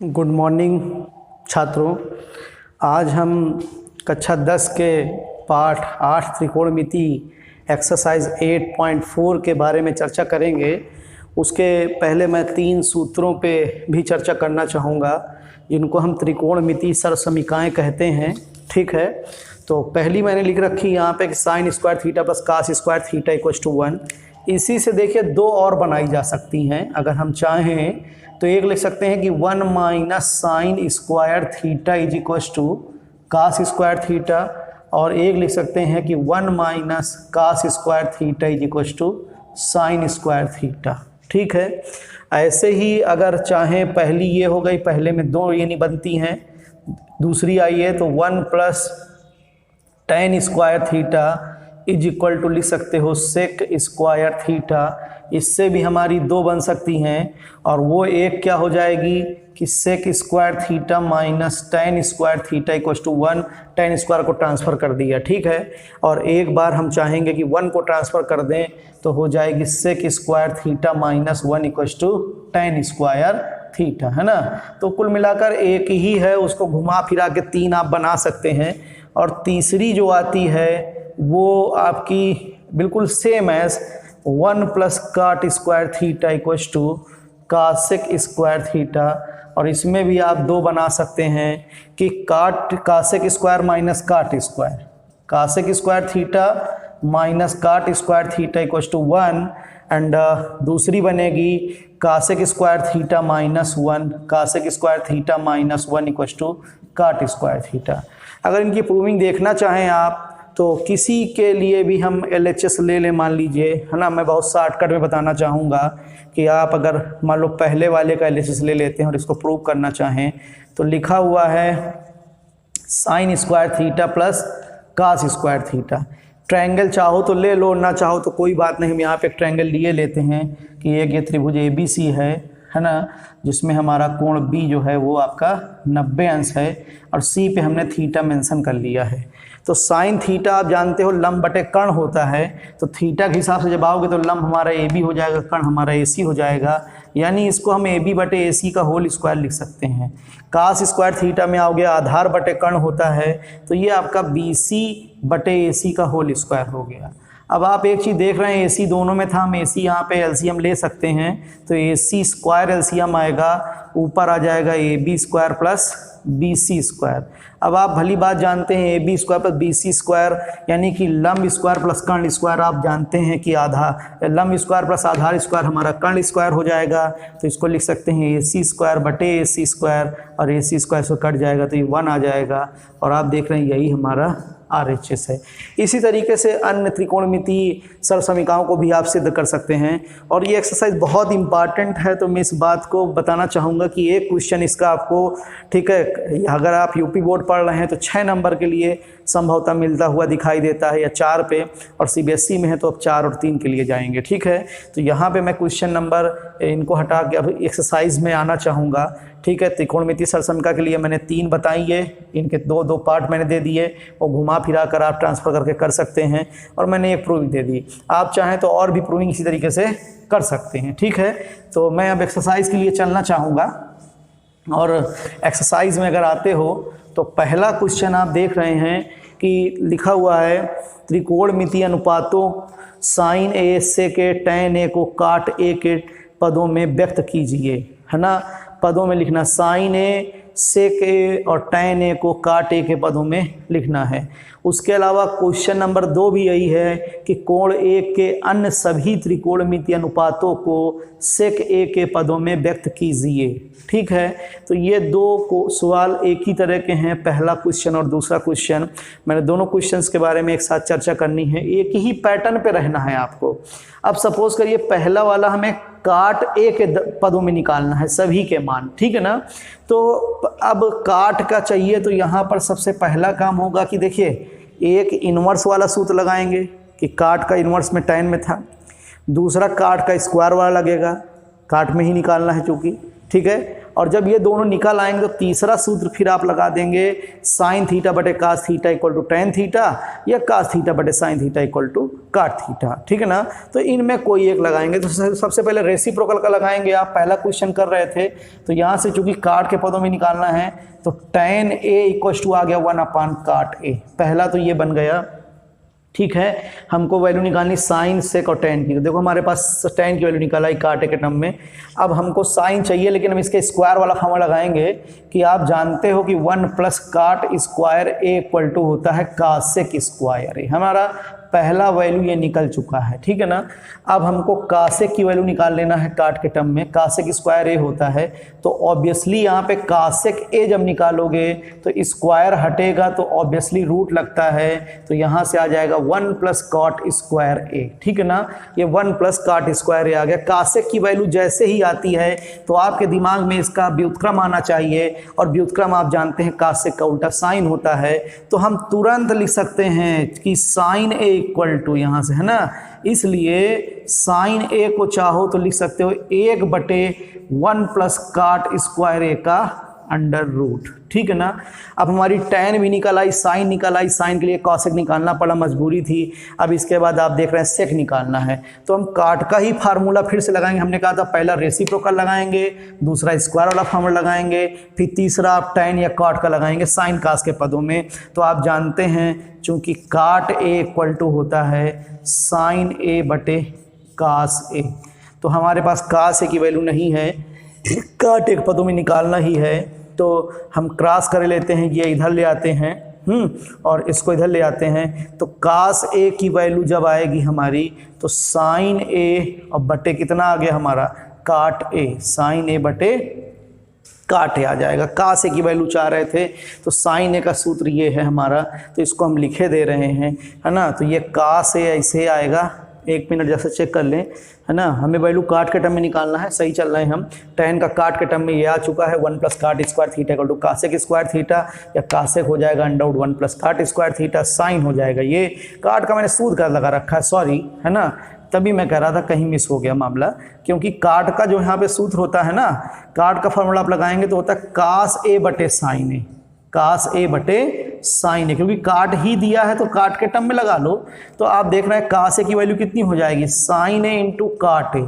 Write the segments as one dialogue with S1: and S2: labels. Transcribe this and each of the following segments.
S1: Good morning छात्रों। आज हम कक्षा 10 के पाठ 8 त्रिकोणमिति एक्सरसाइज 8.4 के बारे में चर्चा करेंगे। उसके पहले मैं 3 सूत्रों पे भी चर्चा करना चाहूँगा जिनको हम त्रिकोणमिति सरसमीकाएँ कहते हैं। ठीक है, तो पहली मैंने लिख रखी यहाँ पे कि sine square theta plus cos square theta equals to 1। इसी से देखिए 2 और बनाई जा सकती हैं अगर हम चाहें तो। एक लिख सकते हैं कि 1 minus sine square theta is equals to cos square theta, और एक लिख सकते हैं कि 1 minus cos square theta is equals to sine square theta. ठीक है, ऐसे ही अगर चाहें पहली ये हो गई, पहले में 2 ये नहीं बनती हैं। दूसरी आई है तो 1 plus tan square theta is equal to लिख सकते हो सेक स्क्वायर थीटा। इससे भी हमारी 2 बन सकती हैं, और वो एक क्या हो जाएगी कि sec square theta minus tan square theta equals to 1। Tan square को ट्रांसफ़र कर दिया, ठीक है। और एक बार हम चाहेंगे कि 1 को ट्रांसफ़र कर दें तो हो जाएगी sec square theta minus 1 equals to tan square theta, है ना। तो कुल मिलाकर एक ही है, उसको घुमा फिरा के 3 आप बना सकते हैं। और तीसरी जो आती है वो आपकी बिल्कुल same as 1 plus cot square theta equals to cosec square theta. और इसमें भी आप 2 बना सकते हैं कि cosec square minus cot square, cosec square theta minus cot square theta equals to 1। And दूसरी बनेगी cosec square theta minus 1, cosec square theta minus 1 equals to cot square theta. अगर इनकी प्रूविंग देखना चाहें आप तो किसी के लिए भी हम LHS ले लें, मान लीजिए, है ना। मैं बहुत शॉर्टकट में बताना चाहूँगा कि आप अगर मान लो पहले वाले का LHS ले लेते हैं और इसको प्रूव करना चाहें तो लिखा हुआ है sine square theta plus cos square theta. Triangle चाहो तो ले लो, ना चाहो तो कोई बात नहीं। हम यहाँ पे एक ट्रायंगल लिए लेते हैं कि एक ये त्रिभुज ABC है ना, जिसमें हमारा कोण B जो है वो आपका 90 अंश है, और C पे हमने थीटा मेंशन कर लिया है। तो साइन थीटा आप जानते हो लंब बटे कर्ण होता है, तो थीटा के हिसाब से जब आओगे तो लंब हमारा AB हो जाएगा, कर्ण हमारा AC हो जाएगा। यानी इसको हम AB बटे AC का होल स्क्वायर लिख सकते हैं। कास स्क्वायर थीटा में आओगे आधार बटे कर्ण होता है, तो ये आपका BC बटे AC का होल स्क्वायर हो गया। अब आप एक चीज़ देख रहे हैं, AC दोनों में था, हम AC यहाँ पे LCM ले सकते हैं। तो AC स्क्वायर LCM आएगा, ऊपर आ जाएगा AB square plus BC square. अब आप भली बात जानते हैं AB square plus BC square यानी कि लंब स्क्वायर प्लस कर्ण स्क्वायर। आप जानते हैं कि लंब स्क्वायर प्लस आधार स्क्वायर हमारा कर्ण स्क्वायर हो जाएगा। तो इसको लिख सकते हैं AC स्क्वायर बटे AC स्क्वायर, और AC स्क्वायर से कट जाएगा तो ये 1 आ जाएगा। और आप देख रहे हैं यही हमारा RHS है। इसी तरीके से अन्य त्रिकोणमिति सरसमीकाओं को भी आप सिद्ध कर सकते हैं। और ये एक्सरसाइज बहुत इंपॉर्टेंट है, तो मैं इस बात को बताना चाहूँगा कि एक क्वेश्चन इसका आपको, ठीक है, अगर आप UP बोर्ड पढ़ रहे हैं तो 6 नंबर के लिए संभवतः मिलता हुआ दिखाई देता है, या 4 पे, और CBSE में है तो अब 4 और 3 के लिए जाएंगे। ठीक है, तो यहाँ पे मैं क्वेश्चन नंबर इनको हटा के अब एक्सरसाइज में आना चाहूँगा। ठीक है, त्रिकोणमिति सरसमीका के लिए मैंने 3 बताई है, इनके 2 पार्ट मैंने दे दिए, और घुमा फिरा कर आप ट्रांसफ़र करके कर सकते हैं। और मैंने एक प्रूविंग दे दी, आप चाहें तो और भी प्रूविंग इसी तरीके से कर सकते हैं। ठीक है, तो मैं अब एक्सरसाइज के लिए चलना चाहूँगा। और एक्सरसाइज में अगर आते हो तो पहला क्वेश्चन आप देख रहे हैं कि लिखा हुआ है त्रिकोणमिति अनुपातों साइन A से के tan A को काट A के पदों में व्यक्त कीजिए, है ना। पदों में लिखना साइन A सेक A और tan A को काट A के पदों में लिखना है। उसके अलावा क्वेश्चन नंबर 2 भी यही है कि कोण A के अन्य सभी त्रिकोणमिति अनुपातों को सेक A के पदों में व्यक्त कीजिए। ठीक है, तो ये 2 सवाल एक ही तरह के हैं, पहला क्वेश्चन और दूसरा क्वेश्चन। मैंने दोनों क्वेश्चंस के बारे में एक साथ चर्चा करनी है, एक ही पैटर्न पे रहना है आपको। अब सपोज करिए पहला वाला हमें काट A के पदों में निकालना है सभी के मान, ठीक है ना। तो अब काट का चाहिए तो यहाँ पर सबसे पहला काम होगा कि देखिए एक इन्वर्स वाला सूत्र लगाएंगे कि काट का इन्वर्स में tan में था, दूसरा काट का स्क्वायर वाला लगेगा, काट में ही निकालना है चूँकि, ठीक है। और जब ये दोनों निकल आएंगे तो तीसरा सूत्र फिर आप लगा देंगे साइन थीटा बटे cos theta equal to tan theta या कास थीटा बटे sine theta equal to cot theta, ठीक है ना। तो इनमें कोई एक लगाएंगे। तो सबसे पहले रेसिप्रोकल का लगाएंगे। आप पहला क्वेश्चन कर रहे थे तो यहाँ से चूंकि काट के पदों में निकालना है तो tan a इक्वल टू आ गया 1 काट a, पहला तो ये बन गया, ठीक है। हमको वैल्यू निकालनी साइन सेक और टेन की। तो देखो हमारे पास टेन की वैल्यू निकाला काट ए के टर्म में। अब हमको साइन चाहिए लेकिन हम इसके स्क्वायर वाला फॉर्मूला लगाएंगे कि आप जानते हो कि 1 plus cot square A equal to होता है कासेक स्क्वायर ए। हमारा पहला वैल्यू ये निकल चुका है, ठीक है ना। अब हमको कासेक की वैल्यू निकाल लेना है काट के टर्म में। कासेक स्क्वायर ए होता है तो ऑब्वियसली यहाँ पे कासेक ए जब निकालोगे तो स्क्वायर हटेगा तो ऑब्वियसली रूट लगता है, तो यहाँ से आ जाएगा 1 प्लस काट स्क्वायर ए, ठीक है ना। ये 1 प्लस काट स्क्वायर ए आ गया। कासेक की वैल्यू जैसे ही आती है तो आपके दिमाग में इसका व्युत्क्रम आना चाहिए, और व्युत्क्रम आप जानते हैं कासेक का उल्टा साइन होता है। तो हम तुरंत लिख सकते हैं कि साइन ए इक्वल टू, यहाँ से है ना, इसलिए साइन ए को चाहो तो लिख सकते हो 1/1 प्लस काट स्क्वायर ए का अंडर रूट, ठीक है ना। अब हमारी tan भी निकल आई, साइन निकल आई, साइन के लिए कॉसेक निकालना पड़ा, मजबूरी थी। अब इसके बाद आप देख रहे हैं सेक निकालना है, तो हम काट का ही फार्मूला फिर से लगाएंगे। हमने कहा था पहला रेसिप्रोकल लगाएंगे, दूसरा स्क्वायर वाला फार्मूला लगाएंगे, फिर तीसरा आप tan या काट का लगाएंगे साइन कास के पदों में। तो आप जानते हैं चूंकि काट ए इक्वल टू होता है साइन ए बटे कास ए, तो हमारे पास कास ए की वैल्यू नहीं है, काट एक पदों में निकालना ही है। तो हम क्रॉस कर लेते हैं, ये इधर ले आते हैं और इसको इधर ले आते हैं। तो कास ए की वैल्यू जब आएगी हमारी तो साइन ए और बटे कितना आ गया हमारा काट ए, साइन ए बटे काट ए आ जाएगा। कास ए की वैल्यू चाह रहे थे तो साइन ए का सूत्र ये है हमारा, तो इसको हम लिखे दे रहे हैं, है ना। तो ये कास ए ऐसे आएगा, एक मिनट जैसे चेक कर लें, है ना। हमें वैल्यू काट के टर्म में निकालना है, सही चल रहे हैं हम। tan का काट के टर्म में ये आ चुका है 1 plus cot square theta equal to cosec square theta, या कासेक हो जाएगा under 1 plus cot square theta, sine हो जाएगा। ये काट का मैंने सूत्र का लगा रखा है, सॉरी, है ना, तभी मैं कह रहा था कहीं मिस हो गया मामला, क्योंकि काट का जो यहाँ पे सूत्र होता है ना, काट का फॉर्मूला आप लगाएंगे तो होता है कास ए बटे साइन ए, कास ए बटे साइन ए, क्योंकि काट ही दिया है तो काट के टर्म में लगा लो। तो आप देख रहे हैं कास ए की वैल्यू कितनी हो जाएगी, साइन ए इंटू काट ए।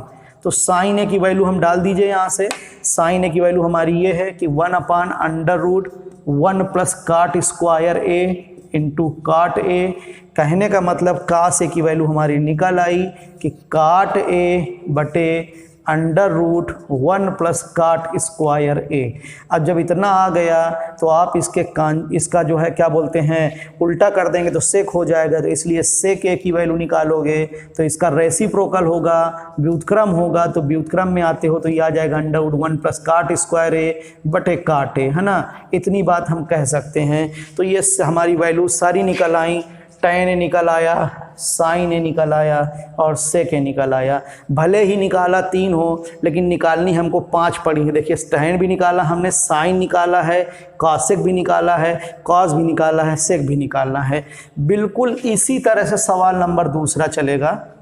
S1: तो साइन ए की वैल्यू हम डाल दीजिए यहाँ से। साइन ए की वैल्यू हमारी ये है कि 1/√1 प्लस काट स्क्वायर ए इंटू काट ए। कहने का मतलब कास ए की वैल्यू हमारी निकल आई कि काट ए बटे √1 प्लस काट स्क्वायर ए। अब जब इतना आ गया तो आप इसका जो है क्या बोलते हैं उल्टा कर देंगे तो सेक हो जाएगा, तो इसलिए सेक ए की वैल्यू निकालोगे तो इसका रेसिप्रोकल होगा, व्युत्क्रम होगा। तो व्युत्क्रम में आते हो तो ये आ जाएगा √1 प्लस काट स्क्वायर ए बटे काट ए, है ना। इतनी बात हम कह सकते हैं। तो ये हमारी वैल्यू सारी निकल आई, tan ए निकल आया, साइन ए निकल आया और सेक ए निकल आया। भले ही निकाला 3 हो लेकिन निकालनी हमको 5 पड़ी है। देखिए tan भी निकाला हमने, साइन निकाला है, कॉसेक भी निकाला है, कॉस भी निकाला है, सेक भी निकालना है। बिल्कुल इसी तरह से सवाल नंबर दूसरा चलेगा।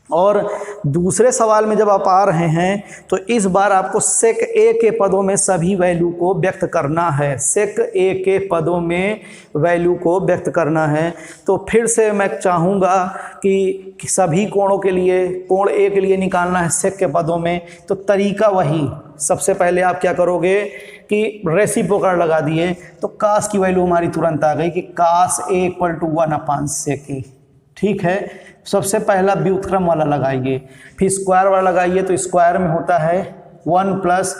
S1: और दूसरे सवाल में जब आप आ रहे हैं तो इस बार आपको सेक ए के पदों में सभी वैल्यू को व्यक्त करना है, सेक ए के पदों में वैल्यू को व्यक्त करना है। तो फिर से मैं चाहूँगा कि सभी कोणों के लिए, कोण ए के लिए निकालना है सेक के पदों में। तो तरीका वही, सबसे पहले आप क्या करोगे कि रेसिप्रोकल लगा दिए तो कास की वैल्यू हमारी तुरंत आ गई कि कास ए इक्वल टू 1/सेक ए, ठीक है। सबसे पहला व्युत्क्रम वाला लगाइए, फिर स्क्वायर वाला लगाइए। तो स्क्वायर में होता है 1 plus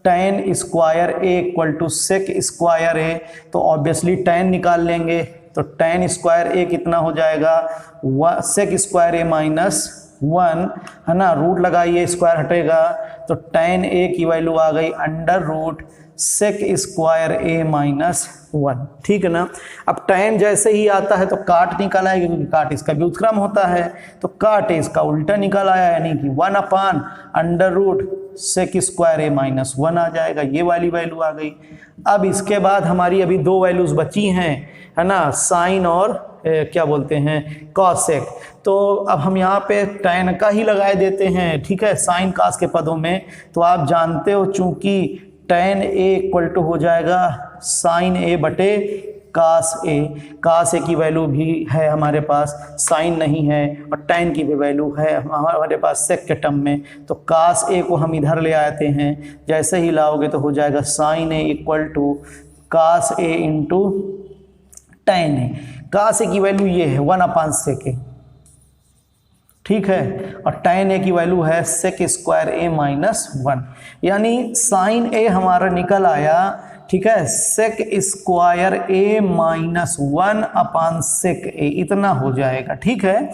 S1: tan square A equal to sec square A. तो ऑब्वियसली tan निकाल लेंगे तो tan स्क्वायर ए कितना हो जाएगा, सेक स्क्वायर ए -1, है ना। रूट लगाइए, स्क्वायर हटेगा तो tan ए की वैल्यू आ गई √सेक स्क्वायर ए -1, ठीक है ना। अब tan जैसे ही आता है तो काट निकल आएगा, क्योंकि काट इसका व्युत्क्रम होता है। तो काट इसका उल्टा निकल आया, यानी कि 1/√सेक स्क्वायर ए -1 आ जाएगा। ये वाली वैल्यू आ गई। अब इसके बाद हमारी अभी 2 वैल्यूज बची हैं, है ना, साइन और क्या बोलते हैं कॉसेक। तो अब हम यहाँ पे tan का ही लगाए देते हैं, ठीक है, साइन कास के पदों में। तो आप जानते हो चूंकि tan a इक्वल टू हो जाएगा sin a बटे cos a। cos a की वैल्यू भी है हमारे पास, sin नहीं है, और tan की भी वैल्यू है हमारे पास sec के टर्म में। तो cos a को हम इधर ले आते हैं, जैसे ही लाओगे तो हो जाएगा sin a equal to cos a into tan a। cos a की वैल्यू ये है 1/sec a, ठीक है, और tan a की वैल्यू है sec स्क्वायर a माइनस 1, यानी sin a हमारा निकल आया, ठीक है, sec square a minus 1/sec a, इतना हो जाएगा, ठीक है।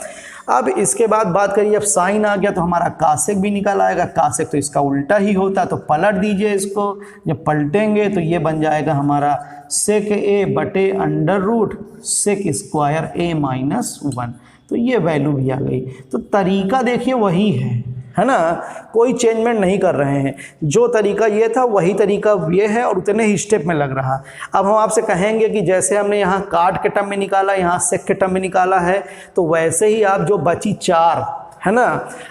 S1: अब इसके बाद बात करिए, अब साइन आ गया तो हमारा कासेक भी निकल आएगा। कासेक तो इसका उल्टा ही होता, तो पलट दीजिए इसको, जब पलटेंगे तो ये बन जाएगा हमारा sec a बटे under root sec square a minus 1, तो ये वैल्यू भी आ गई। तो तरीका देखिए वही है ना, कोई चेंजमेंट नहीं कर रहे हैं, जो तरीका ये था वही तरीका ये है और उतने ही स्टेप में लग रहा। अब हम आपसे कहेंगे कि जैसे हमने यहाँ काट के टर्म में निकाला, यहाँ सेक के टर्म में निकाला है, तो वैसे ही आप जो बची 4 है ना,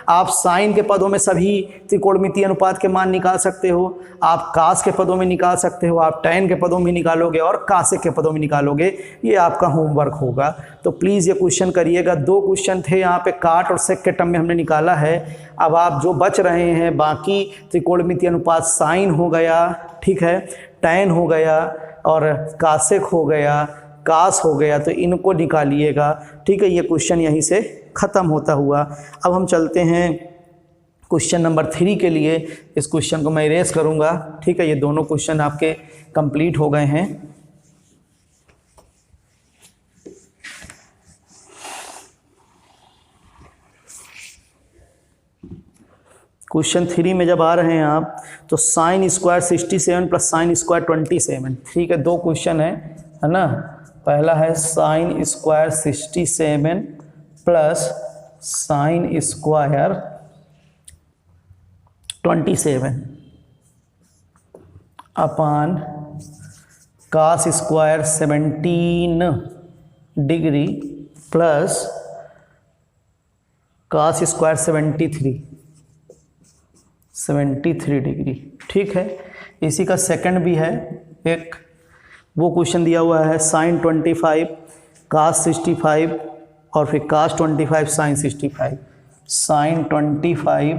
S1: आप साइन के पदों में सभी त्रिकोणमितीय अनुपात के मान निकाल सकते हो, आप कास के पदों में निकाल सकते हो, आप टैन के पदों में निकालोगे और कासेक के पदों में निकालोगे। ये आपका होमवर्क होगा, तो प्लीज़ ये क्वेश्चन करिएगा। 2 क्वेश्चन थे यहाँ पे, काट और सेक के टर्म में हमने निकाला है। अब आप जो बच रहे हैं बाकी त्रिकोणमितीय अनुपात, साइन हो गया, ठीक है, टैन हो गया और कासेक हो गया, कास हो गया, तो इनको निकालिएगा, ठीक है। ये क्वेश्चन यहीं से ख़त्म होता हुआ। अब हम चलते हैं क्वेश्चन नंबर 3 के लिए। इस क्वेश्चन को मैं इरेज करूँगा, ठीक है। ये दोनों क्वेश्चन आपके कंप्लीट हो गए हैं। क्वेश्चन 3 में जब आ रहे हैं आप, तो sine square 67 plus sine square 27, ठीक है। 2 क्वेश्चन है ना। पहला है sine square 67 plus sine square 27 upon cos square 17 degree plus cos square 73 degree, ठीक है। इसी का सेकंड भी है एक, वो क्वेश्चन दिया हुआ है साइन 25 कास 65 और फिर cos 25 sine 65। Sine 25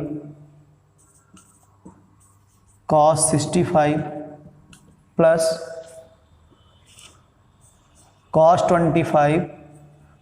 S1: cos 65 plus cos 25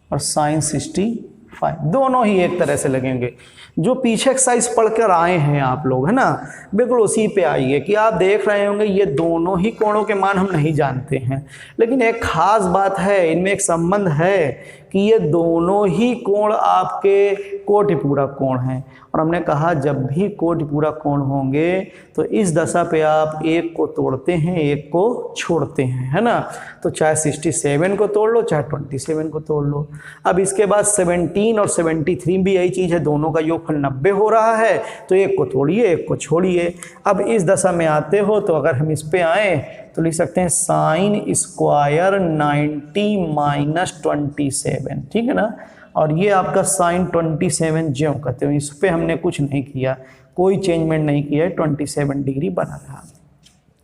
S1: और साइन 65, दोनों ही एक तरह से लगेंगे। जो पीछे एक्सरसाइज पढ़कर आए हैं आप लोग, है ना, बिल्कुल उसी पे आइए कि आप देख रहे होंगे ये दोनों ही कोणों के मान हम नहीं जानते हैं, लेकिन एक खास बात है, इनमें एक संबंध है कि ये दोनों ही कोण आपके कोटिपूरक कोण हैं। और हमने कहा जब भी कोटिपूरक कोण होंगे तो इस दशा पे आप एक को तोड़ते हैं, एक को छोड़ते हैं, है ना। तो चाहे 67 को तोड़ लो, चाहे 27 को तोड़ लो। अब इसके बाद 17 और 73 भी यही चीज़ है, दोनों का योगफल 90 हो रहा है, तो एक को तोड़िए, एक को छोड़िए। अब इस दशा में आते हो तो अगर हम इस पे आए तो लिख सकते हैं साइन स्क्वायर 90 माइनस 27, ठीक है ना। और ये आपका साइन 27 ज्यों कहते हो, इस पर हमने कुछ नहीं किया, कोई चेंजमेंट नहीं किया, 27 डिग्री बना रहा।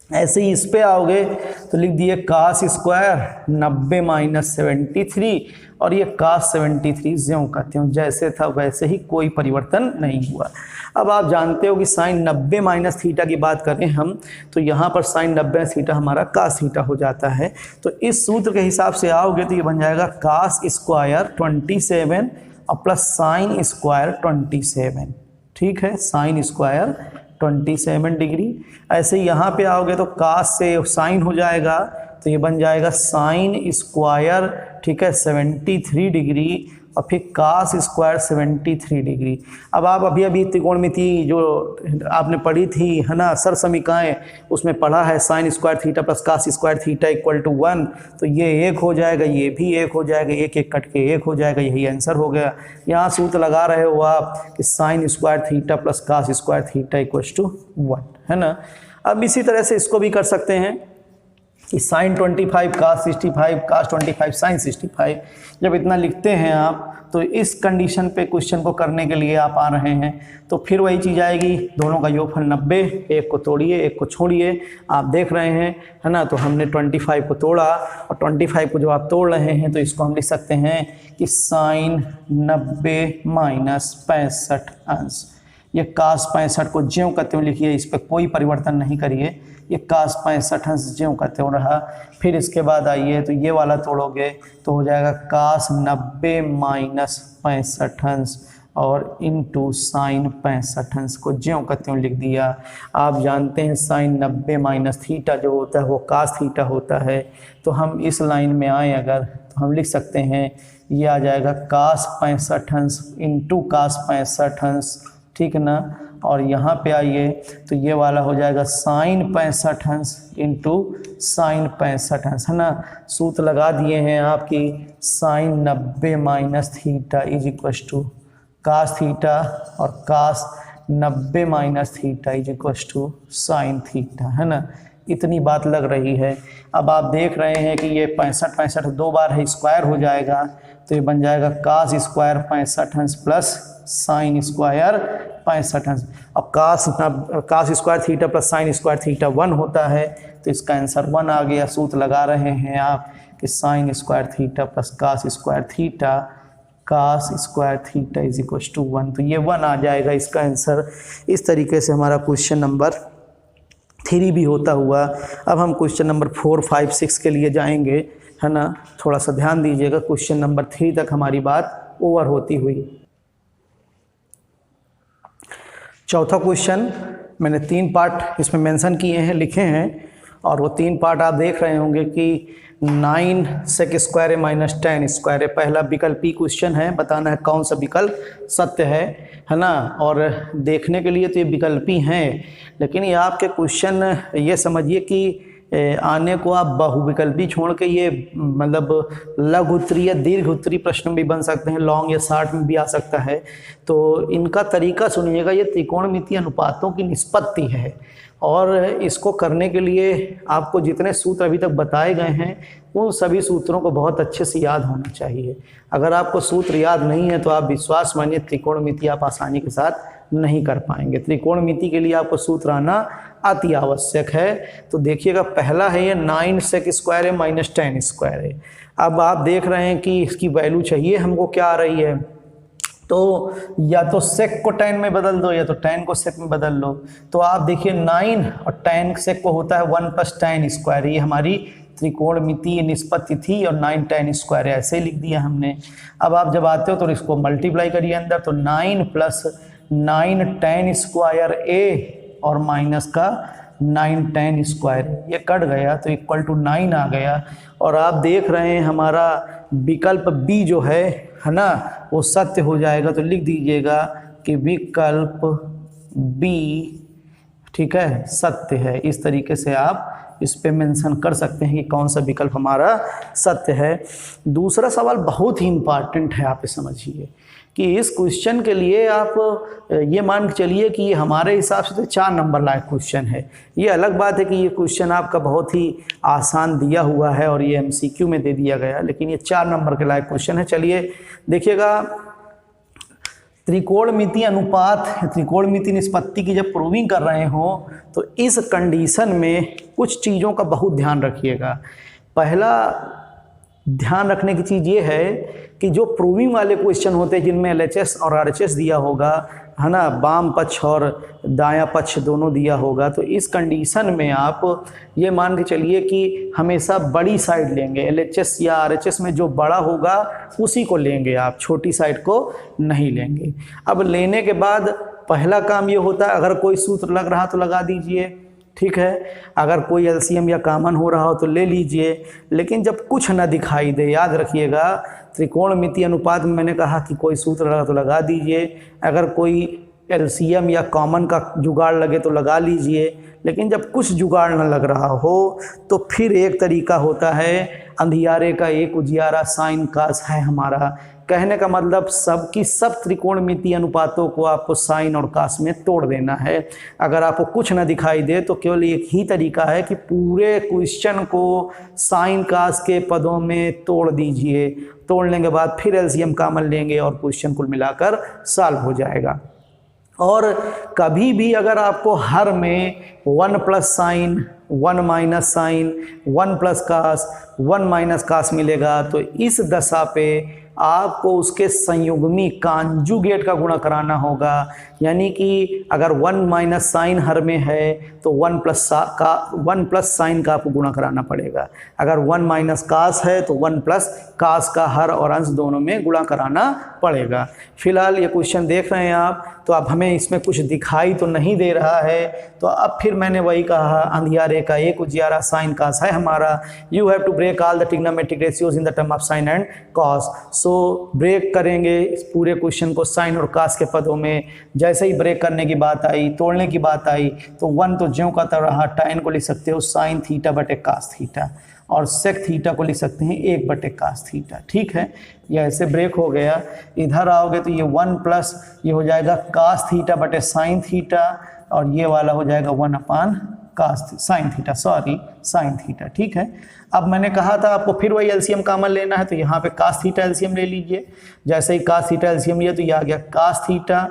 S1: ऐसे ही इस पे आओगे तो लिख दिए कास स्क्वायर 90 माइनस 73 और ये कास 73 ज्यों कहते हो, जैसे था वैसे ही, कोई परिवर्तन नहीं हुआ। अब आप जानते हो कि साइन 90 माइनस थीटा की बात करें हम, तो यहाँ पर साइन 90 थीटा हमारा कास थीटा हो जाता है। तो इस सूत्र के हिसाब से आओगे तो ये बन जाएगा कास स्क्वायर 27 और प्लस साइन स्क्वायर 27, ठीक है, साइन स्क्वायर 27 डिग्री। ऐसे यहाँ पे आओगे तो कास से साइन हो जाएगा, तो ये बन जाएगा साइन स्क्वायर, ठीक है, 73 डिग्री और फिर कास स्क्वायर 73 डिग्री। अब आप अभी त्रिकोणमिति जो आपने पढ़ी थी, है ना, सर समीकाएँ, उसमें पढ़ा है sine square theta plus cos square theta equal to 1, तो ये 1 हो जाएगा, ये भी 1 हो जाएगा, 1 1 कट के 1 हो जाएगा, यही आंसर हो गया। यहाँ सूत्र लगा रहे हो आप कि sine square theta plus cos square theta equal to 1, है ना। अब इसी तरह से इसको भी कर सकते हैं कि साइन 25 कास 65 कास 25 साइन 65, जब इतना लिखते हैं आप तो इस कंडीशन पे क्वेश्चन को करने के लिए आप आ रहे हैं, तो फिर वही चीज़ आएगी, दोनों का योगफल 90, एक को तोड़िए एक को छोड़िए, आप देख रहे हैं है ना। तो हमने 25 को तोड़ा और 25 को जो आप तोड़ रहे हैं तो इसको हम लिख सकते हैं कि sin 90 माइनस 65 अंश। ये cos 65 को ज्यों का त्यों लिखिए, इस पर कोई परिवर्तन नहीं करिए, ये cos 65 अंश ज्यों का त्यों रहा। फिर इसके बाद आइए तो ये वाला तोड़ोगे तो हो जाएगा cos 90 माइनस 65 अंश और इनटू sin 65 अंश को ज्यों का त्यों लिख दिया। आप जानते हैं sin 90 माइनस थीटा जो होता है वो cos थीटा होता है, तो हम इस लाइन में आए अगर तो हम लिख सकते हैं ये आ जाएगा cos 65 अंश इंटू cos 65 अंश, ठीक है ना। और यहाँ पे आइए तो ये वाला हो जाएगा sin 65 अंश इंटू sin 65 अंश, है ना। सूत्र लगा दिए हैं आपकी sin 90 minus theta is equal to cos theta और cos 90 minus theta is equal to sin theta, है ना। इतनी बात लग रही है। अब आप देख रहे हैं कि ये 65 दो बार है, स्क्वायर हो जाएगा तो ये बन जाएगा cos स्क्वायर 65 अंश प्लस sin स्क्वायर 65 अंश। अब cos square theta plus sin square theta 1 होता है, तो इसका आंसर 1 आ गया। सूत्र लगा रहे हैं आप कि sin square theta plus cos square theta is equal to 1, तो ये 1 आ जाएगा इसका आंसर। इस तरीके से हमारा क्वेश्चन नंबर 3 भी होता हुआ। अब हम क्वेश्चन नंबर 4, 5, 6 के लिए जाएंगे, है ना। थोड़ा सा ध्यान दीजिएगा, क्वेश्चन नंबर 3 तक हमारी बात ओवर होती हुई। चौथा क्वेश्चन मैंने 3 पार्ट इसमें मेंशन किए हैं, लिखे हैं, और वो 3 पार्ट आप देख रहे होंगे कि 9 sec स्क्वायर माइनस 10 स्क्वायर पहला विकल्पी क्वेश्चन है, बताना है कौन सा विकल्प सत्य है ना। और देखने के लिए तो ये विकल्पी हैं, लेकिन ये आपके क्वेश्चन ये समझिए कि आने को आप बहुविकल्पी छोड़ के ये मतलब लघु उत्तरीय या दीर्घ उत्तरीय प्रश्न भी बन सकते हैं, लॉन्ग या शॉर्ट में भी आ सकता है। तो इनका तरीका सुनिएगा, ये त्रिकोणमितीय अनुपातों की निष्पत्ति है, और इसको करने के लिए आपको जितने सूत्र अभी तक बताए गए हैं उन सभी सूत्रों को बहुत अच्छे से याद होना चाहिए। अगर आपको सूत्र याद नहीं है तो आप विश्वास मानिए त्रिकोणमिति आप आसानी के साथ नहीं कर पाएंगे। त्रिकोणमिति के लिए आपको सूत्र आना अति आवश्यक है। तो देखिएगा, पहला है ये 9 sec स्क्वायर है माइनस 10 स्क्वायर है। अब आप देख रहे हैं कि इसकी वैल्यू चाहिए हमको, क्या आ रही है, तो या तो सेक को 10 में बदल दो या तो 10 को सेक में बदल लो। तो आप देखिए 9 और 10 सेक को होता है 1 + 10 स्क्वायर, ये हमारी त्रिकोणमितीय निष्पत्ति थी, और 9 10 स्क्वायर ऐसे लिख दिया हमने। अब आप जब आते हो तो इसको मल्टीप्लाई करिए अंदर, तो 9 + 9 10 स्क्वायर ए और माइनस का 9 10 स्क्वायर, ये कट गया तो इक्वल टू 9 आ गया। और आप देख रहे हैं हमारा विकल्प बी जो है ना, वो सत्य हो जाएगा। तो लिख दीजिएगा कि विकल्प बी, ठीक है, सत्य है। इस तरीके से आप इस पे मेंशन कर सकते हैं कि कौन सा विकल्प हमारा सत्य है। दूसरा सवाल बहुत ही इम्पॉर्टेंट है, आप समझिए कि इस क्वेश्चन के लिए आप ये मान के चलिए कि ये हमारे हिसाब से तो 4 नंबर लायक क्वेश्चन है। ये अलग बात है कि ये क्वेश्चन आपका बहुत ही आसान दिया हुआ है और ये MCQ में दे दिया गया, लेकिन ये 4 नंबर के लायक क्वेश्चन है। चलिए देखिएगा, त्रिकोणमितीय अनुपात, त्रिकोणमितीय निष्पत्ति की जब प्रूविंग कर रहे हो तो इस कंडीशन में कुछ चीज़ों का बहुत ध्यान रखिएगा। पहला ध्यान रखने की चीज़ ये है कि जो प्रूविंग वाले क्वेश्चन होते हैं जिनमें LHS और RHS दिया होगा, है ना, वाम पक्ष और दायां पक्ष दोनों दिया होगा, तो इस कंडीशन में आप ये मान के चलिए कि हमेशा बड़ी साइड लेंगे। LHS या RHS में जो बड़ा होगा उसी को लेंगे आप, छोटी साइड को नहीं लेंगे। अब लेने के बाद पहला काम ये होता है, अगर कोई सूत्र लग रहा तो लगा दीजिए, ठीक है, अगर कोई LCM या कॉमन हो रहा हो तो ले लीजिए, लेकिन जब कुछ ना दिखाई दे, याद रखिएगा त्रिकोणमितीय अनुपात में मैंने कहा कि कोई सूत्र लगा तो लगा दीजिए, अगर कोई LCM या कॉमन का जुगाड़ लगे तो लगा लीजिए, लेकिन जब कुछ जुगाड़ ना लग रहा हो तो फिर एक तरीका होता है, अंधियारे का एक उजियारा साइन कास है हमारा। कहने का मतलब सबकी सब त्रिकोणमितीय अनुपातों को आपको साइन और कास में तोड़ देना है। अगर आपको कुछ ना दिखाई दे तो केवल एक ही तरीका है कि पूरे क्वेश्चन को साइन कास के पदों में तोड़ दीजिए। तोड़ने के बाद फिर एलसीएम कॉमन लेंगे और क्वेश्चन कुल मिलाकर सॉल्व हो जाएगा। और कभी भी अगर आपको हर में 1 plus sine 1 minus sine 1 plus cos 1 minus cos मिलेगा तो इस दशा पे आपको उसके संयुग्मी कांजुगेट का गुणा कराना होगा। यानी कि अगर 1 माइनस साइन हर में है तो 1 प्लस साइन का आपको गुणा कराना पड़ेगा। अगर 1 माइनस कास है तो 1 प्लस कास का हर और अंश दोनों में गुणा कराना पड़ेगा। फिलहाल ये क्वेश्चन देख रहे हैं आप, तो अब हमें इसमें कुछ दिखाई तो नहीं दे रहा है, तो अब फिर मैंने वही कहा अंधियारे का एक उजियारा साइन कास है हमारा। You have to break all the trigonometric ratios in the term of sine and cos. So break करेंगे इस पूरे क्वेश्चन को साइन और कास के पदों में। जैसे ही ब्रेक करने की बात आई, तोड़ने की बात आई, तो 1 तो ज्यों का तरह रहा, tan को लिख सकते हो साइन थीटा बटे कास थीटा, और सेक थीटा को लिख सकते हैं 1 बटे कास थीटा। ठीक है, ये ऐसे ब्रेक हो गया। इधर आओगे तो ये 1 प्लस ये हो जाएगा कास थीटा बटे साइन थीटा, और ये वाला हो जाएगा 1 upon cos sine theta, sorry sine theta. ठीक है, अब मैंने कहा था आपको फिर वही एलसीएम कॉमन लेना है, तो यहाँ पे कास थीटा एलसीएम ले लीजिए। जैसे ही कास थीटा एलसीएम लिया तो ये आ गया cos theta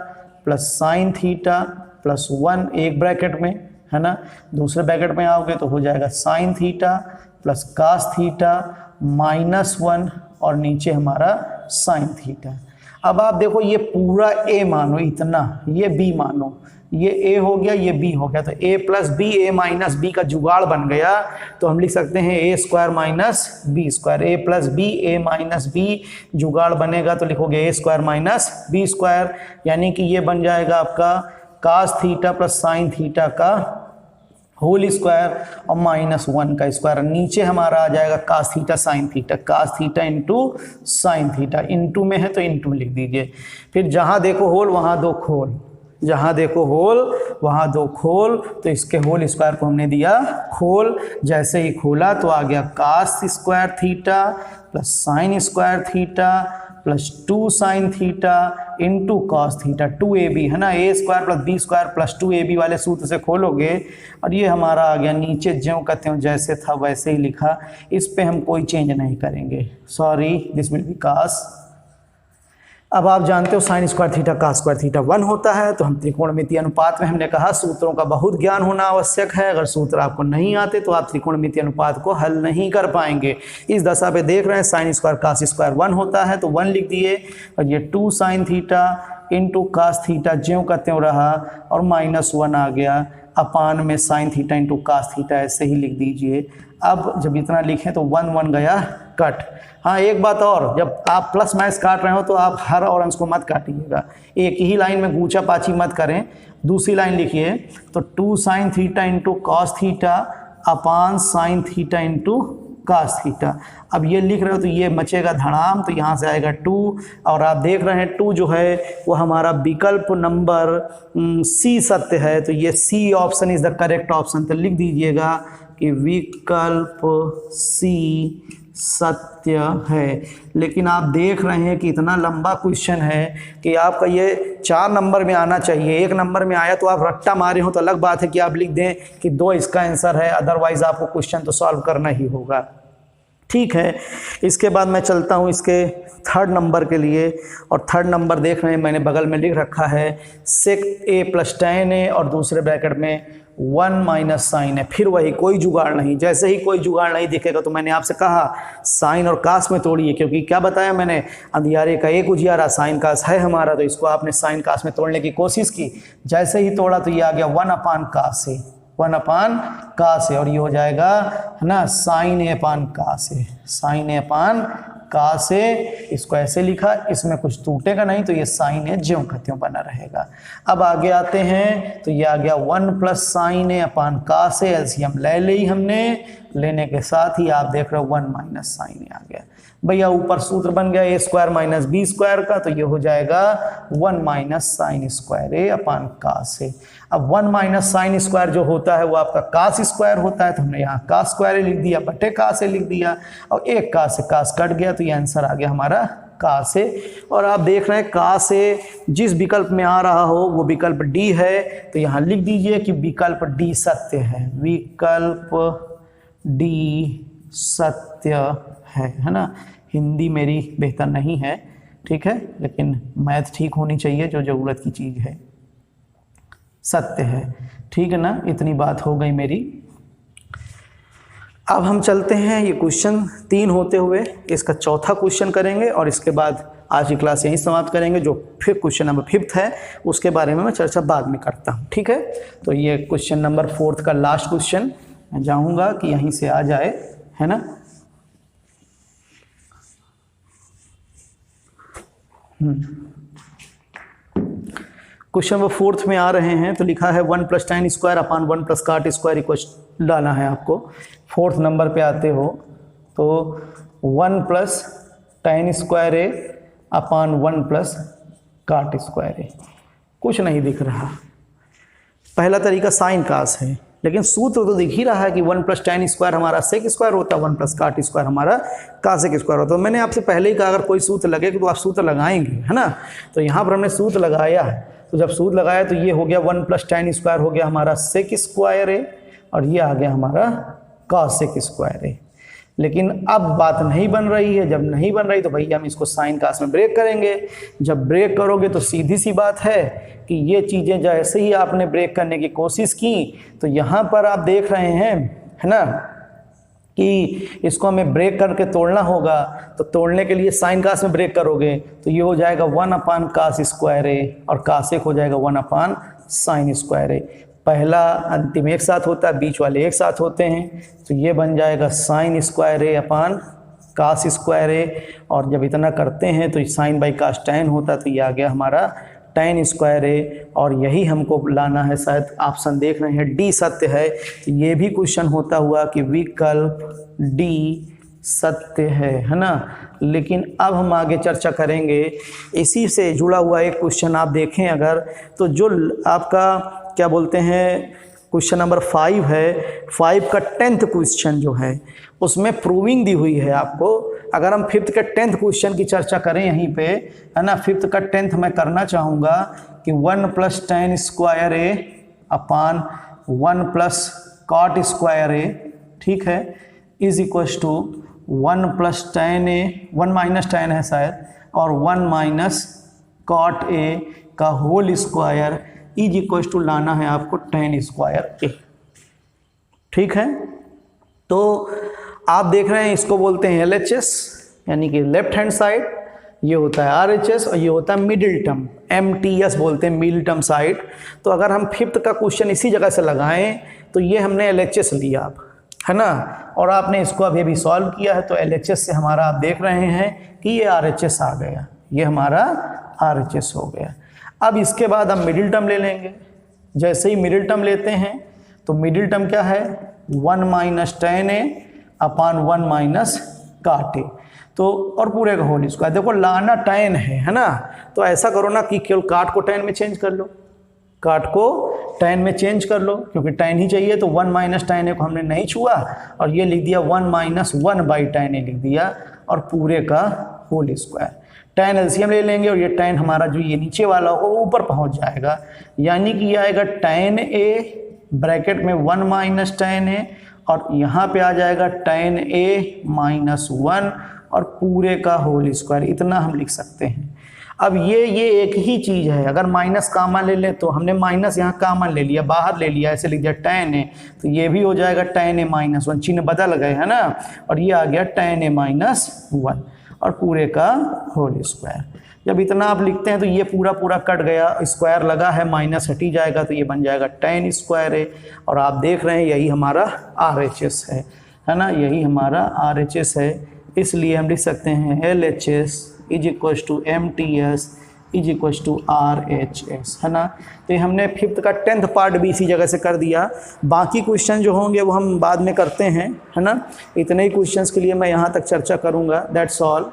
S1: plus sine theta plus 1 एक ब्रैकेट में, है ना। दूसरे ब्रैकेट में आओगे तो हो जाएगा sine theta plus cos theta minus 1 और नीचे हमारा साइन थीटा। अब आप देखो ये पूरा ए मानो इतना, ये बी मानो, ये ए हो गया, ये बी हो गया, तो A plus B A minus B का जुगाड़ बन गया। तो हम लिख सकते हैं A square minus B square, A plus B A minus B जुगाड़ बनेगा तो लिखोगे A square minus B square, यानी कि ये बन जाएगा आपका cos theta plus sine theta का होल स्क्वायर और माइनस 1 का स्क्वायर। नीचे हमारा आ जाएगा cos theta sine theta, cos theta into sign theta, into में है तो इंटू में लिख दीजिए। फिर जहाँ देखो होल वहाँ दो खोल, जहाँ देखो होल वहाँ दो खोल, तो इसके होल स्क्वायर को हमने दिया खोल। जैसे ही खोला तो आ गया cos square theta plus sine square theta plus 2 sine theta into cos theta 2ab, है ना। A square plus B square plus 2ab वाले सूत्र से खोलोगे और ये हमारा आ गया। नीचे ज्यों कहते हो जैसे था वैसे ही लिखा, इस पे हम कोई चेंज नहीं करेंगे, sorry this will be cos. अब आप जानते हो sine square theta cos square theta 1 होता है। तो हम त्रिकोणमितीय अनुपात में हमने कहा सूत्रों का बहुत ज्ञान होना आवश्यक है। अगर सूत्र आपको नहीं आते तो आप त्रिकोणमितीय अनुपात को हल नहीं कर पाएंगे। इस दशा पे देख रहे हैं साइन स्क्वायर कास स्क्वायर 1 होता है तो 1 लिख दिए, और ये 2 sine theta into cos theta ज्यों का त्यों रहा और माइनस 1 आ गया अपान में sine theta into cos theta, ऐसे ही लिख दीजिए। अब जब इतना लिखें तो 1 1 गया कट। हाँ एक बात और, जब आप प्लस माइनस काट रहे हो तो आप हर और अंश को मत काटिएगा, एक ही लाइन में गूचा पाची मत करें। दूसरी लाइन लिखिए तो 2 sine theta into cos theta upon sine theta into cos theta. अब ये लिख रहे हो तो ये मचेगा धड़ाम, तो यहाँ से आएगा 2, और आप देख रहे हैं 2 जो है वो हमारा विकल्प नंबर सी सत्य है, तो ये C option is the correct option. तो लिख दीजिएगा कि विकल्प सी सत्य है। लेकिन आप देख रहे हैं कि इतना लंबा क्वेश्चन है कि आपका ये 4 नंबर में आना चाहिए। 1 नंबर में आया तो आप रट्टा मारे हो तो अलग बात है कि आप लिख दें कि 2 इसका आंसर है, अदरवाइज आपको क्वेश्चन तो सॉल्व करना ही होगा। ठीक है, इसके बाद मैं चलता हूँ इसके 3rd नंबर के लिए, और 3rd नंबर देख रहे हैं मैंने बगल में लिख रखा है सेक ए प्लस tan ए और दूसरे ब्रैकेट में 1 माइनस साइन है। फिर वही कोई जुगाड़ नहीं, जैसे ही कोई जुगाड़ नहीं दिखेगा तो मैंने आपसे कहा साइन और कास में तोड़िए, क्योंकि क्या बताया मैंने अंधियारे का एक उजियारा साइन कास है हमारा, तो इसको आपने साइन कास में तोड़ने की कोशिश की। जैसे ही तोड़ा तो ये आ गया 1 अपान कास से, 1 अपान कास है, और ये हो जाएगा है ना साइन ए अपान कास है, साइन ए अपान कास से। इसको ऐसे लिखा, इसमें कुछ टूटेगा नहीं, तो ये साइन है ज्यों का त्यों बना रहेगा। अब आगे आते हैं तो ये आ गया 1 प्लस साइन है अपान कास है, एलसीएम ले ली हमने, लेने के साथ ही आप देख रहे हो 1 माइनस साइन आ गया। भैया ऊपर सूत्र बन गया ए स्क्वायर माइनस बी स्क्वायर का, तो ये हो जाएगा 1 माइनस साइन स्क्वायर ए अपान कास है। अब 1 माइनस साइन स्क्वायर जो होता है वो आपका कास स्क्वायर होता है, तो हमने यहाँ कास स्क्वायर लिख दिया बटे कास लिख दिया, और एक कास से कास कट गया तो ये आंसर आ गया हमारा का से, और आप देख रहे हैं का से जिस विकल्प में आ रहा हो वो विकल्प डी है, तो यहाँ लिख दीजिए कि विकल्प डी सत्य है, विकल्प डी सत्य है ना। हिंदी मेरी बेहतर नहीं है, ठीक है, लेकिन मैथ ठीक होनी चाहिए, जो ज़रूरत की चीज़ है। सत्य है, ठीक है ना, इतनी बात हो गई मेरी। अब हम चलते हैं, ये क्वेश्चन 3 होते हुए इसका चौथा क्वेश्चन करेंगे और इसके बाद आज की क्लास यहीं समाप्त करेंगे। जो फिर क्वेश्चन नंबर 5 है उसके बारे में मैं चर्चा बाद में करता हूँ, ठीक है। तो ये क्वेश्चन नंबर 4 का लास्ट क्वेश्चन मैं चाहूँगा कि यहीं से आ जाए, है ना। क्वेश्चन नंबर 4 में आ रहे हैं, तो लिखा है 1 + tan square upon 1 + cot square equal डालना है आपको। 4th नंबर पे आते हो तो 1 + tan square A upon 1 + cot square ए, कुछ नहीं दिख रहा। पहला तरीका साइन कास है, लेकिन सूत्र तो दिख ही रहा है कि 1 + tan स्क्वायर हमारा सेक स्क्वायर होता है, 1 + cot स्क्वायर हमारा कासेक स्क्वायर होता है। मैंने आपसे पहले ही कहा अगर कोई सूत्र लगे तो आप सूत्र लगाएंगे, है ना। तो यहाँ पर हमने सूत्र लगाया है, तो जब सूत्र लगाया तो ये हो गया 1 + tan स्क्वायर हो गया हमारा सेक स्क्वायर ए, और ये आ गया हमारा कासेक स्क्वायर ए। लेकिन अब बात नहीं बन रही है, जब नहीं बन रही तो भैया हम इसको साइन कास में ब्रेक करेंगे। जब ब्रेक करोगे तो सीधी सी बात है कि ये चीज़ें जैसे ही आपने ब्रेक करने की कोशिश की तो यहाँ पर आप देख रहे हैं, है ना, कि इसको हमें ब्रेक करके तोड़ना होगा। तो तोड़ने के लिए साइन कास में ब्रेक करोगे तो ये हो जाएगा 1 / cos स्क्वायर ए, और कासेक हो जाएगा 1 / sin स्क्वायर ए। पहला अंतिम एक साथ होता है, बीच वाले एक साथ होते हैं, तो ये बन जाएगा sin square A upon cos square ए, और जब इतना करते हैं तो sin बाई cos tan होता, तो ये आ गया हमारा tan स्क्वायर ए, और यही हमको लाना है। शायद ऑप्शन देख रहे हैं डी सत्य है, तो ये भी क्वेश्चन होता हुआ कि विकल्प डी सत्य है ना। लेकिन अब हम आगे चर्चा करेंगे, इसी से जुड़ा हुआ एक क्वेश्चन आप देखें अगर, तो जो आपका क्या बोलते हैं क्वेश्चन नंबर 5 है, 5 का 10th क्वेश्चन जो है उसमें प्रूविंग दी हुई है आपको। अगर हम 5th का 10th क्वेश्चन की चर्चा करें यहीं पे, है ना, 5th का 10th मैं करना चाहूँगा कि 1 + tan square A upon 1 + cot square A, ठीक है, is equals to 1 + tan A, 1 - tan है शायद, और 1 - cot ए का whole square is equals to लाना है आपको tan स्क्वायर ए, ठीक है। तो आप देख रहे हैं इसको बोलते हैं LHS, यानी कि लेफ्ट हैंड साइड, ये होता है RHS, और ये होता है मिडिल टर्म, MTS बोलते हैं मिडिल टर्म साइड। तो अगर हम 5th का क्वेश्चन इसी जगह से लगाएं तो ये हमने LHS लिया आप, है ना, और आपने इसको अभी सॉल्व किया है, तो LHS से हमारा आप देख रहे हैं कि ये RHS आ गया, ये हमारा RHS हो गया। अब इसके बाद हम मिडिल टर्म ले लेंगे। जैसे ही मिडिल टर्म लेते हैं तो मिडिल टर्म क्या है, 1 - tan ए अपान 1 - cot ए, तो और पूरे का होल स्क्वायर। देखो लाना tan है ना, तो ऐसा करो ना कि केवल cot को tan में चेंज कर लो, cot को tan में चेंज कर लो, क्योंकि tan ही चाहिए, तो 1 - tan ए को हमने नहीं छुआ और ये लिख दिया 1 - 1/tan ए लिख दिया, और पूरे का होल स्क्वायर। tan एलसीएम ले लेंगे और ये tan हमारा जो ये नीचे वाला होगा वो ऊपर पहुंच जाएगा, यानी कि ये आएगा tan ए ब्रैकेट में 1 - tan ए, और यहाँ पे आ जाएगा tan ए -1 और पूरे का होल स्क्वायर। इतना हम लिख सकते हैं। अब ये एक ही चीज़ है, अगर माइनस कामन ले लें तो हमने माइनस यहाँ कामन ले लिया, बाहर ले लिया, ऐसे लिख दिया tan ए, तो ये भी हो जाएगा tan ए -1, चिन्ह बदल गए, है ना, और ये आ गया tan ए -1 और पूरे का होल स्क्वायर। जब इतना आप लिखते हैं तो ये पूरा कट गया, स्क्वायर लगा है, माइनस हटी जाएगा, तो ये बन जाएगा tan स्क्वायर ए, और आप देख रहे हैं यही हमारा RHS है ना, यही हमारा RHS है। इसलिए हम लिख सकते हैं LHS is equals to MTS is equals to RHS, है ना। तो हमने 5th का 10th पार्ट भी इसी जगह से कर दिया। बाकी क्वेश्चन जो होंगे वो हम बाद में करते हैं, है ना। इतने ही क्वेश्चंस के लिए मैं यहाँ तक चर्चा करूँगा। That's all.